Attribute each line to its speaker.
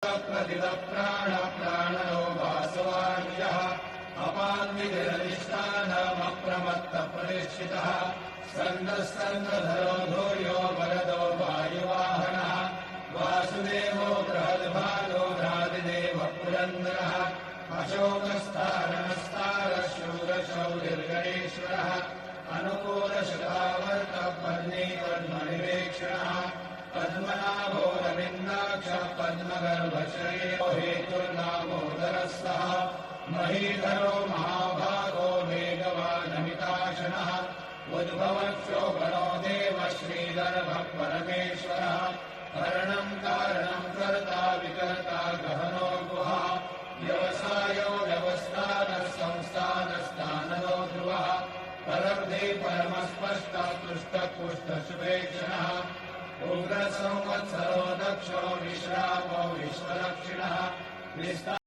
Speaker 1: प्राणो वासवान्यः अपान्विजरधिष्ठानमप्रमत्तप्रतिष्ठितः स्कन्दस्कन्दधरो धूर्यो वरदो वायुवाहनः वासुदेवो बृहद्भागो भ्रातिदेवः पुरन्दरः अशोकस्तारणस्तारः शूरशौर्यगणेश्वरः अनुकूलशतावर्तपद्मीपद्मनिवेक्षणः पद्मनाभो रविन्दाक्षः पद्मगर्भश्रेयो हेतुर्नामोदरस्तः महीधरो महाभागो वेगवानमिताशनः उद्भवक्षोभनो देवः श्रीधरभः परमेश्वरः हरणम् कारणम् कर्ता विकर्ता गहनो गुहा व्यवसायो व्यवस्थानः संस्थानस्थाननो ध्रुवः परब्धे परमस्पष्टः तुष्टपुष्टशुभेक्षणः उग्रसंवत्सरो दक्षो विश्रामो विश्वलक्षिणः